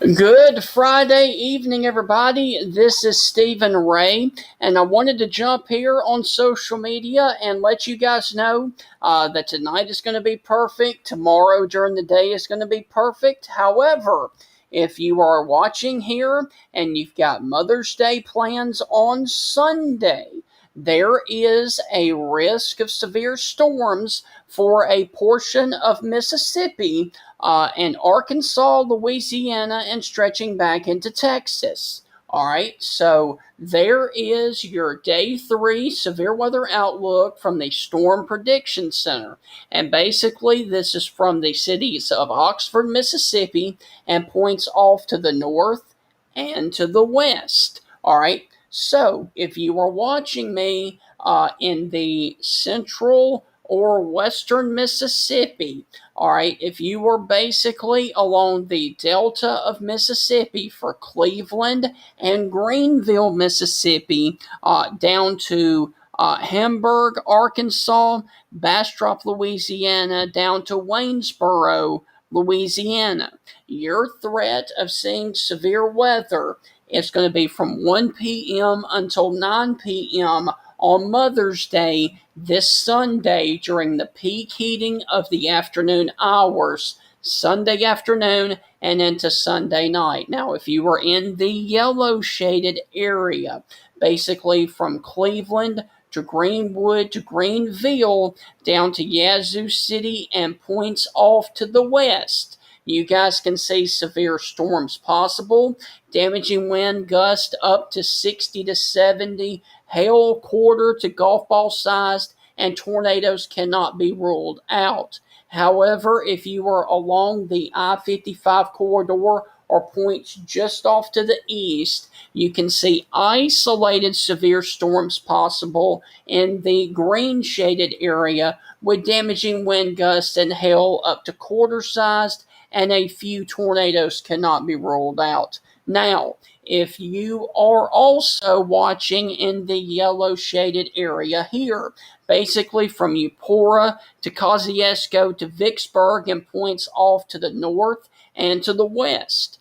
Good Friday evening, everybody. This is Stephen Ray, and I wanted to jump here on social media and let you guys know that tonight is going to be perfect. Tomorrow during the day is going to be perfect. However, if you are watching here and you've got Mother's Day plans on Sunday, there is a risk of severe storms for a portion of Mississippi and Arkansas, Louisiana, and stretching back into Texas. All right, so there is your day 3 severe weather outlook from the Storm Prediction Center. And basically, this is from the cities of Oxford, Mississippi, and points off to the north and to the west. All right, so if you are watching me in the central or western Mississippi, all right, if you were basically along the delta of Mississippi for Cleveland and Greenville, Mississippi, down to Hamburg, Arkansas, Bastrop, Louisiana, down to Waynesboro, Louisiana, your threat of seeing severe weather is going to be from 1 p.m. until 9 p.m. on Mother's Day this Sunday during the peak heating of the afternoon hours, Sunday afternoon and into Sunday night. Now, if you are in the yellow shaded area, basically from Cleveland to Greenwood to Greenville down to Yazoo City and points off to the west, you guys can see severe storms possible, damaging wind gust up to 60 to 70, hail quarter to golf ball sized, and tornadoes cannot be ruled out. However, if you are along the I-55 corridor or points just off to the east, you can see isolated severe storms possible in the green shaded area with damaging wind gusts and hail up to quarter sized, and a few tornadoes cannot be ruled out. Now, if you are also watching in the yellow shaded area here, basically from Eupora to Kosciuszko to Vicksburg and points off to the north and to the west,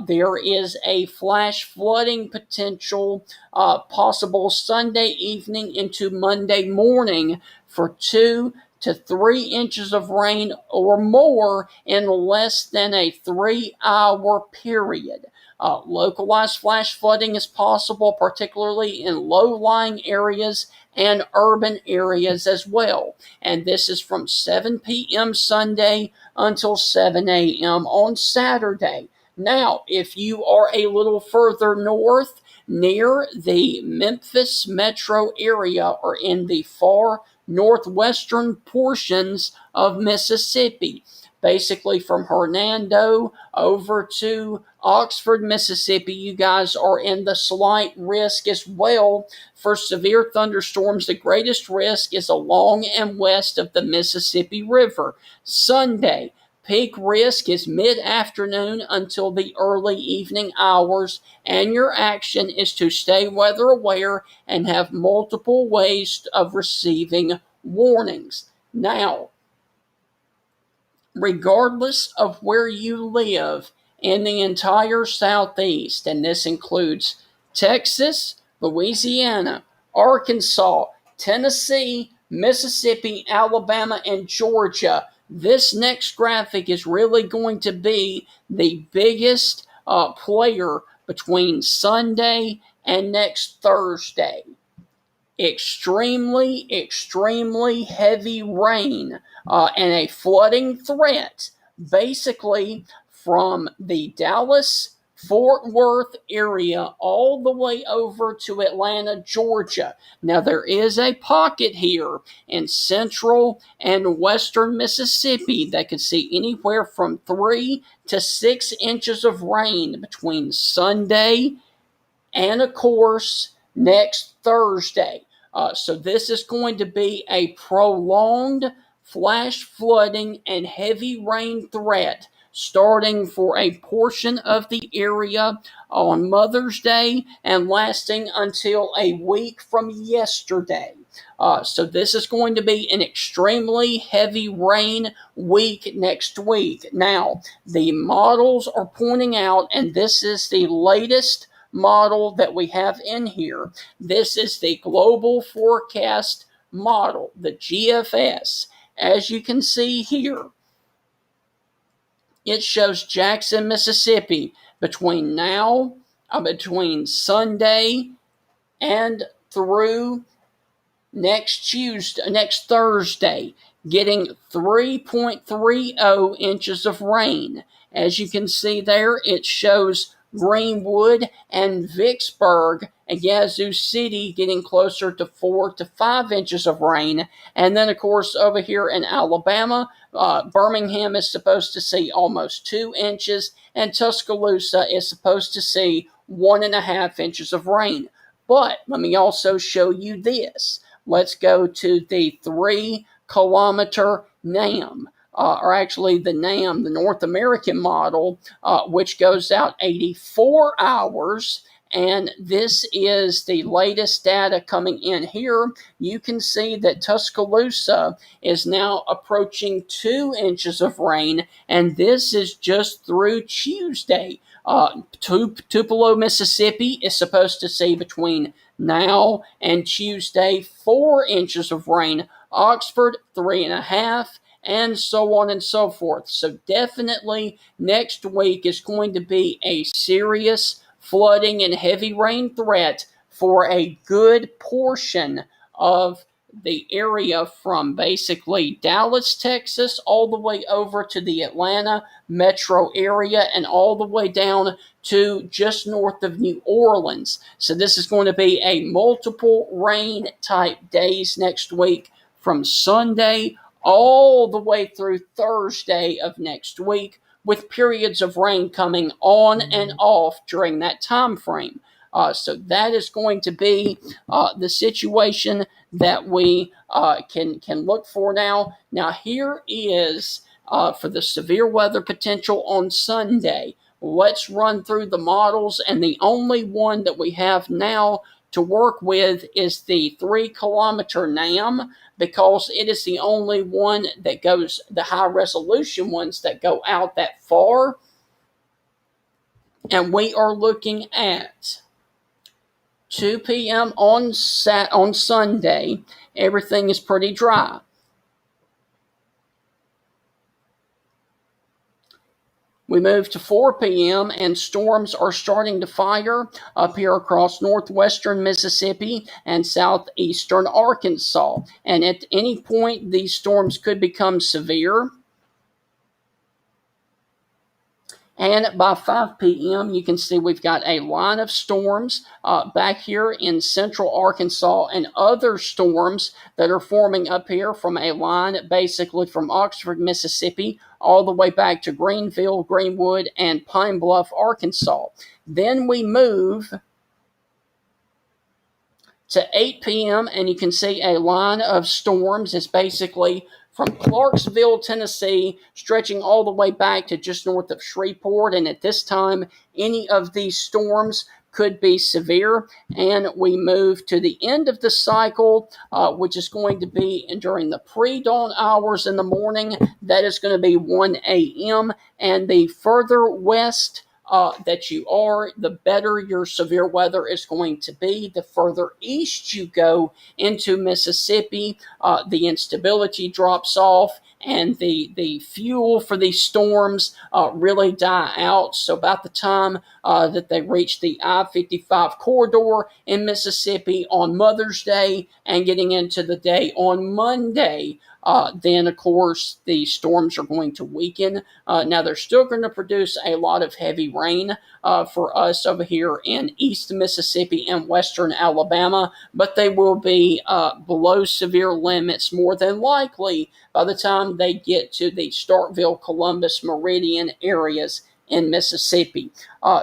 there is a flash flooding potential possible Sunday evening into Monday morning for 2 to 3 inches of rain or more in less than a 3-hour period. Localized flash flooding is possible, particularly in low-lying areas and urban areas as well. And this is from 7 p.m. Sunday until 7 a.m. on Saturday. Now, if you are a little further north, near the Memphis metro area or in the far northwestern portions of Mississippi, basically from Hernando over to Oxford, Mississippi, you guys are in the slight risk as well for severe thunderstorms. The greatest risk is along and west of the Mississippi River. Sunday, peak risk is mid-afternoon until the early evening hours, and your action is to stay weather aware and have multiple ways of receiving warnings. Now, regardless of where you live in the entire Southeast, and this includes Texas, Louisiana, Arkansas, Tennessee, Mississippi, Alabama, and Georgia, this next graphic is really going to be the biggest player between Sunday and next Thursday. Extremely heavy rain and a flooding threat, basically from the Dallas Fort Worth area all the way over to Atlanta, Georgia. Now, there is a pocket here in central and western Mississippi that could see anywhere from 3 to 6 inches of rain between Sunday and, of course, next Thursday. So this is going to be a prolonged flash flooding and heavy rain threat starting for a portion of the area on Mother's Day and lasting until a week from yesterday. So this is going to be an extremely heavy rain week next week. Now, the models are pointing out, and this is the latest model that we have in here. This is the global forecast model, the GFS. As you can see here, it shows Jackson, Mississippi between Sunday and through next Thursday, getting 3.30 inches of rain. As you can see there, it shows Greenwood and Vicksburg and Yazoo City getting closer to 4 to 5 inches of rain. And then, of course, over here in Alabama, Birmingham is supposed to see almost 2 inches, and Tuscaloosa is supposed to see 1.5 inches of rain. But let me also show you this. Let's go to the 3-kilometer NAM, or actually the NAM, the North American model, which goes out 84 hours. And this is the latest data coming in here. You can see that Tuscaloosa is now approaching 2 inches of rain, and this is just through Tuesday. Tupelo, Mississippi is supposed to see between now and Tuesday 4 inches of rain. Oxford 3.5, and so on and so forth. So definitely next week is going to be a serious flooding and heavy rain threat for a good portion of the area from basically Dallas, Texas, all the way over to the Atlanta metro area and all the way down to just north of New Orleans. So this is going to be a multiple rain type days next week from Sunday all the way through Thursday of next week, with periods of rain coming on and off during that time frame. So that is going to be the situation that we can look for now. Now here is for the severe weather potential on Sunday. Let's run through the models, and the only one that we have now to work with is the 3-kilometer NAM, because it is the only one that goes, the high resolution ones that go out that far. And we are looking at 2 p.m. on Sunday. Everything is pretty dry. We move to 4 p.m. and storms are starting to fire up here across northwestern Mississippi and southeastern Arkansas. And at any point, these storms could become severe. And by 5 p.m., you can see we've got a line of storms back here in central Arkansas, and other storms that are forming up here from a line basically from Oxford, Mississippi, all the way back to Greenville, Greenwood, and Pine Bluff, Arkansas. Then we move to 8 p.m., and you can see a line of storms is basically from Clarksville, Tennessee, stretching all the way back to just north of Shreveport. And at this time, any of these storms could be severe. And we move to the end of the cycle, which is going to be during the pre-dawn hours in the morning. That is going to be 1 a.m. And the further west that you are, the better your severe weather is going to be. The further east you go into Mississippi, the instability drops off, and the fuel for these storms really die out. So about the time that they reach the I-55 corridor in Mississippi on Mother's Day and getting into the day on Monday, then, of course, the storms are going to weaken. Now, they're still going to produce a lot of heavy rain for us over here in East Mississippi and Western Alabama, but they will be below severe limits more than likely by the time they get to the Starkville, Columbus, Meridian areas in Mississippi.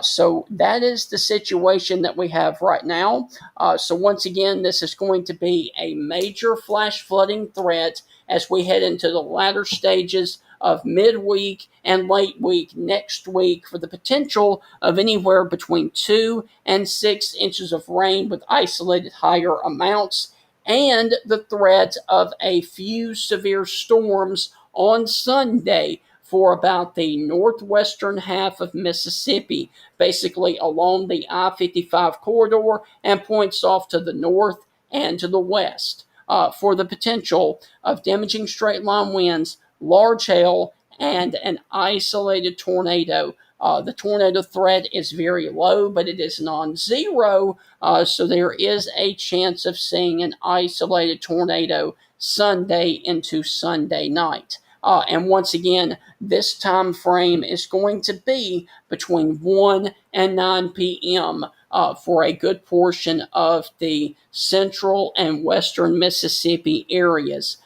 So that is the situation that we have right now. So once again, this is going to be a major flash flooding threat as we head into the latter stages of midweek and late week next week, for the potential of anywhere between 2 and 6 inches of rain with isolated higher amounts. and the threat of a few severe storms on Sunday for about the northwestern half of Mississippi, basically along the I-55 corridor, and points off to the north and to the west, for the potential of damaging straight line winds, large hail, and an isolated tornado. The tornado threat is very low, but it is non zero, so there is a chance of seeing an isolated tornado Sunday into Sunday night. And once again, this time frame is going to be between 1 and 9 p.m. For a good portion of the central and western Mississippi areas.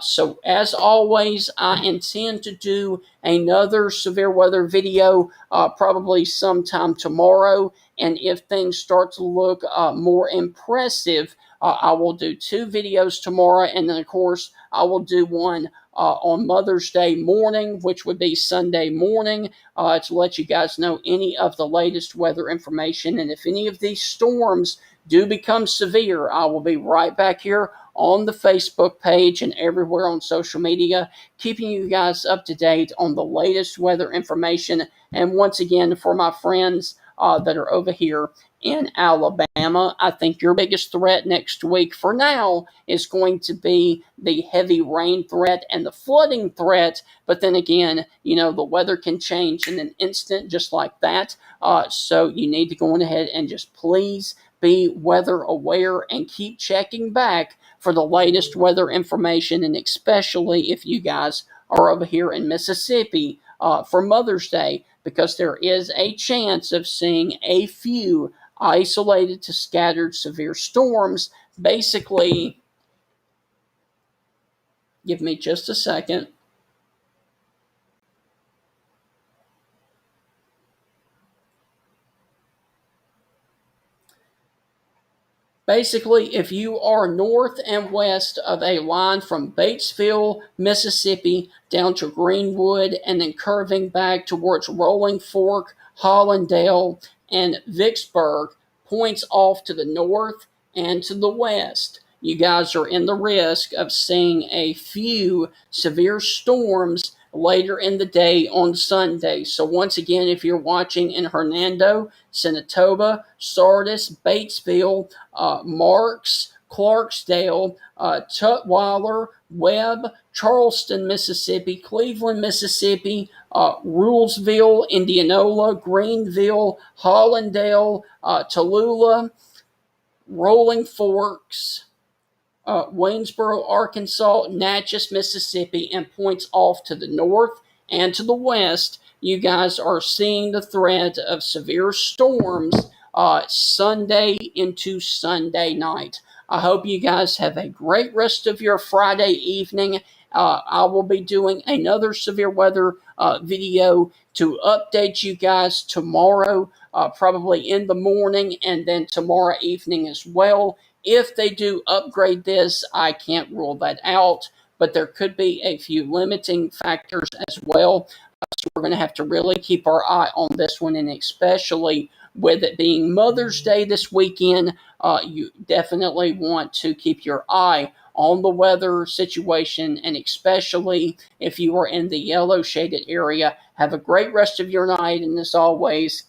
So, as always, I intend to do another severe weather video probably sometime tomorrow. And if things start to look more impressive, I will do 2 videos tomorrow. And then, of course, I will do one on Mother's Day morning, which would be Sunday morning, to let you guys know any of the latest weather information. And if any of these storms do become severe, I will be right back here on the Facebook page and everywhere on social media, keeping you guys up to date on the latest weather information. And once again, for my friends that are over here in Alabama, I think your biggest threat next week for now is going to be the heavy rain threat and the flooding threat. But then again, the weather can change in an instant just like that. So you need to go on ahead and just please be weather aware and keep checking back for the latest weather information, and especially if you guys are over here in Mississippi for Mother's Day, because there is a chance of seeing a few isolated to scattered severe storms. Basically, give me just a second. Basically, if you are north and west of a line from Batesville, Mississippi, down to Greenwood, and then curving back towards Rolling Fork, Hollandale, and Vicksburg, points off to the north and to the west, you guys are in the risk of seeing a few severe storms later in the day on Sunday. So once again, if you're watching in Hernando, Senatobah, Sardis, Batesville, Marks, Clarksdale, Tutwiler, Webb, Charleston, Mississippi, Cleveland, Mississippi, Rulesville, Indianola, Greenville, Hollandale, Tallulah, Rolling Forks, Waynesboro, Arkansas, Natchez, Mississippi, and points off to the north and to the west, you guys are seeing the threat of severe storms Sunday into Sunday night. I hope you guys have a great rest of your Friday evening. I will be doing another severe weather video to update you guys tomorrow, probably in the morning, and then tomorrow evening as well. If they do upgrade this, I can't rule that out, but there could be a few limiting factors as well. So we're going to have to really keep our eye on this one, and especially with it being Mother's Day this weekend, you definitely want to keep your eye on the weather situation, and especially if you are in the yellow shaded area. Have a great rest of your night, and as always,